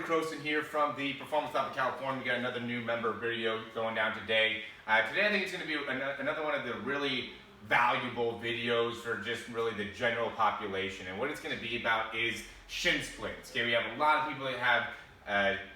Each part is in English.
Croson here from the Performance Lab of California. We got another new member video going down today. Today I think it's going to be another one of the really valuable videos for just really the general population. And what it's going to be about is shin splints. Okay, we have a lot of people that have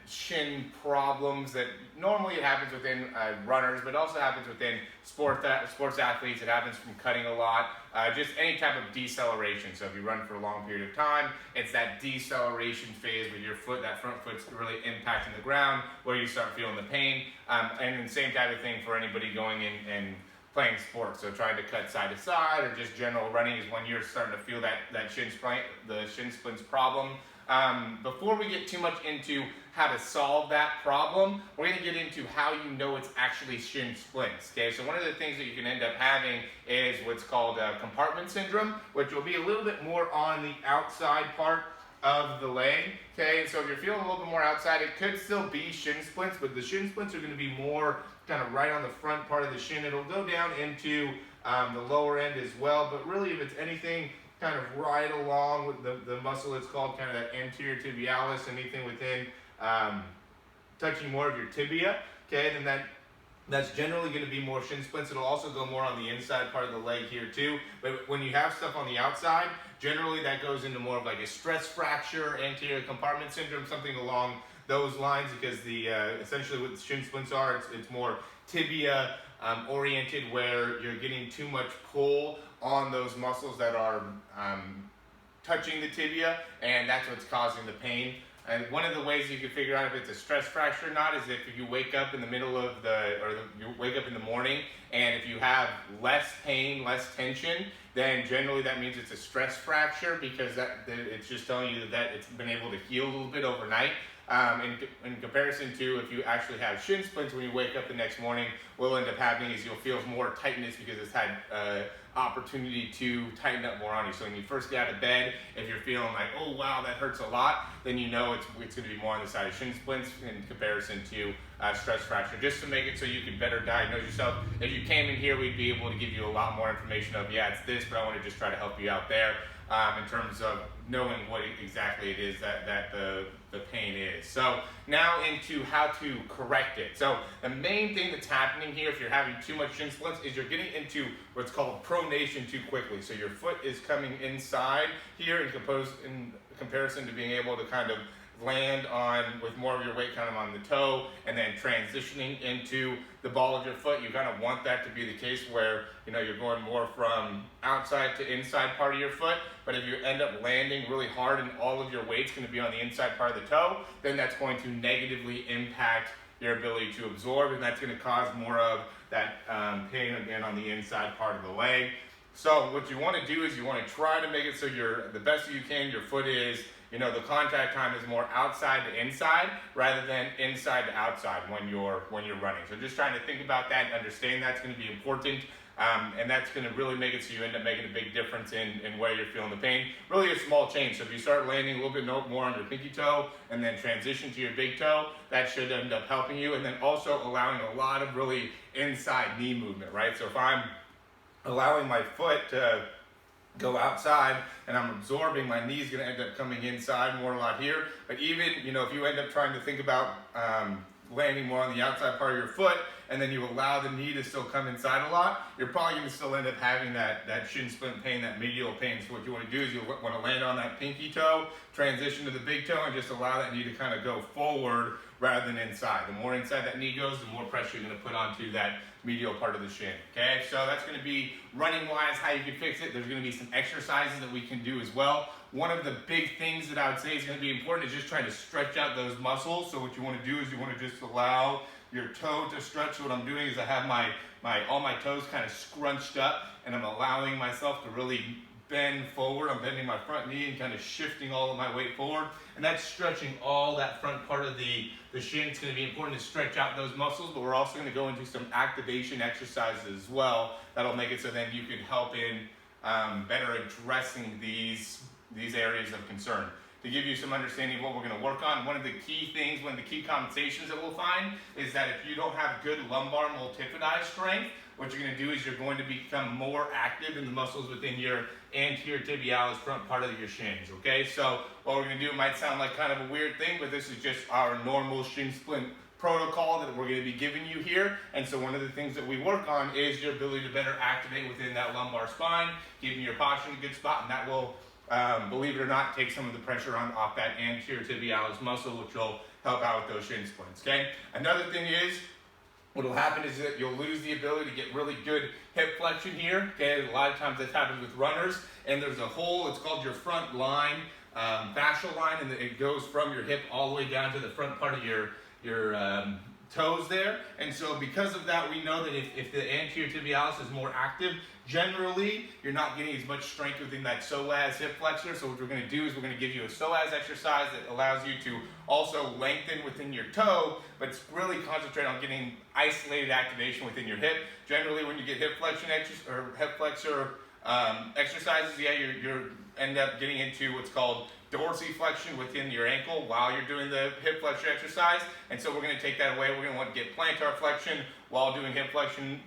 shin problems that normally it happens within runners, but also happens within sports athletes. It happens from cutting a lot, just any type of deceleration. So if you run for a long period of time, it's that deceleration phase with your foot, that front foot's really impacting the ground where you start feeling the pain. And the same type of thing for anybody going in and playing sports. So trying to cut side to side or just general running is when you're starting to feel that shin splint, the shin splints problem. Before we get too much into how to solve that problem, we're going to get into how you know it's actually shin splints. Okay, so one of the things that you can end up having is what's called compartment syndrome, which will be a little bit more on the outside part of the leg. Okay, so if you're feeling a little bit more outside, it could still be shin splints, but the shin splints are going to be more kind of right on the front part of the shin. It'll go down into the lower end as well, but really if it's anything kind of right along with the muscle, it's called kind of that anterior tibialis, anything within touching more of your tibia, okay, then that's generally going to be more shin splints. It'll also go more on the inside part of the leg here too, but when you have stuff on the outside, generally that goes into more of like a stress fracture, anterior compartment syndrome, something along those lines, because the essentially what the shin splints are, it's more tibia oriented, where you're getting too much pull on those muscles that are touching the tibia, and that's what's causing the pain. And one of the ways you can figure out if it's a stress fracture or not is if you wake up in the middle of you wake up in the morning, and if you have less pain, less tension, then generally that means it's a stress fracture, because it's just telling you that it's been able to heal a little bit overnight. In comparison to if you actually have shin splints, when you wake up the next morning, what will end up happening is you'll feel more tightness because it's had opportunity to tighten up more on you. So when you first get out of bed, if you're feeling like, oh wow, that hurts a lot, then you know it's going to be more on the side of shin splints in comparison to stress fracture. Just to make it so you can better diagnose yourself. If you came in here, we'd be able to give you a lot more information of, yeah, it's this, but I want to just try to help you out there in terms of knowing what exactly it is that the pain is. So now into how to correct it. So the main thing that's happening here, if you're having too much shin splints, is you're getting into what's called pronation too quickly. So your foot is coming inside here in comparison to being able to kind of land on with more of your weight kind of on the toe, and then transitioning into the ball of your foot. You kind of want that to be the case where you're going more from outside to inside part of your foot. But if you end up landing really hard and all of your weight's going to be on the inside part of the toe, then that's going to negatively impact your ability to absorb, and that's going to cause more of that pain again on the inside part of the leg. So what you want to do is you want to try to make it so the best you can, your foot is, the contact time is more outside to inside rather than inside to outside when you're running. So just trying to think about that and understand that's going to be important. And that's going to really make it so you end up making a big difference in where you're feeling the pain. Really a small change. So if you start landing a little bit more on your pinky toe and then transition to your big toe, that should end up helping you. And then also allowing a lot of really inside knee movement, right? So if I'm allowing my foot to go outside and I'm absorbing, my knee's going to end up coming inside more a lot here. But even, if you end up trying to think about landing more on the outside part of your foot, and then you allow the knee to still come inside a lot, you're probably going to still end up having that shin splint pain, that medial pain. So what you want to do is you want to land on that pinky toe, transition to the big toe, and just allow that knee to kind of go forward rather than inside. The more inside that knee goes, the more pressure you're going to put onto that medial part of the shin. Okay, so that's going to be running-wise how you can fix it. There's going to be some exercises that we can do as well. One of the big things that I would say is going to be important is just trying to stretch out those muscles. So what you want to do is you want to just allow your toe to stretch. So what I'm doing is I have all my toes kind of scrunched up, and I'm allowing myself to really bend forward. I'm bending my front knee and kind of shifting all of my weight forward, and that's stretching all that front part of the shin. It's going to be important to stretch out those muscles, but we're also going to go into some activation exercises as well that'll make it so then you can help in better addressing these areas of concern. To give you some understanding of what we're going to work on, one of the key compensations that we'll find is that if you don't have good lumbar multifidi strength, what you're going to do is you're going to become more active in the muscles within your anterior tibialis front part of your shins, okay? So what we're going to do might sound like kind of a weird thing, but this is just our normal shin splint protocol that we're going to be giving you here. And so one of the things that we work on is your ability to better activate within that lumbar spine, keeping your posture in a good spot, and that will, believe it or not, take some of the pressure off that anterior tibialis muscle, which will help out with those shin splints, okay? Another thing is, what will happen is that you'll lose the ability to get really good hip flexion here, okay? A lot of times this happens with runners, and there's a hole, it's called your front line, fascial line, and it goes from your hip all the way down to the front part of your toes there. And so because of that, we know that if the anterior tibialis is more active, generally you're not getting as much strength within that psoas hip flexor. So what we're going to do is we're going to give you a psoas exercise that allows you to also lengthen within your toe, but it's really concentrate on getting isolated activation within your hip. Generally when you get hip flexor exercises, yeah, you're end up getting into what's called dorsiflexion within your ankle while you're doing the hip flexor exercise. And so we're going to take that away. We're going to want to get plantar flexion while doing hip flexion,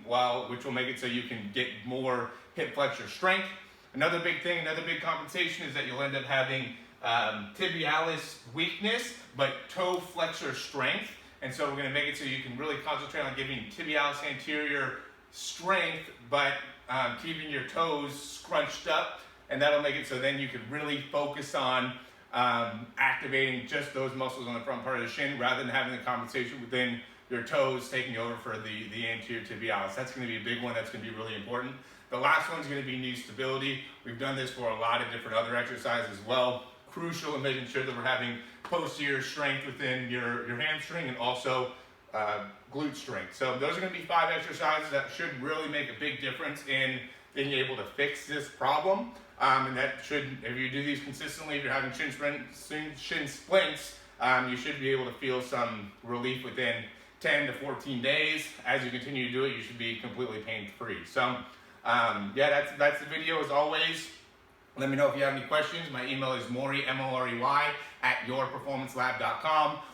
which will make it so you can get more hip flexor strength. Another big thing, another big compensation is that you'll end up having tibialis weakness, but toe flexor strength. And so we're going to make it so you can really concentrate on giving tibialis anterior strength, but keeping your toes scrunched up. And that'll make it so then you can really focus on activating just those muscles on the front part of the shin rather than having the compensation within your toes taking over for the anterior tibialis. That's going to be a big one. That's going to be really important. The last one's going to be knee stability. We've done this for a lot of different other exercises as well. Crucial in making sure that we're having posterior strength within your hamstring and also glute strength. So those are going to be 5 exercises that should really make a big difference in being able to fix this problem. And that should, if you do these consistently, if you're having shin splints, you should be able to feel some relief within 10 to 14 days. As you continue to do it, you should be completely pain-free. So, yeah, that's the video as always. Let me know if you have any questions. My email is Morey, M-O-R-E-Y, @yourperformancelab.com.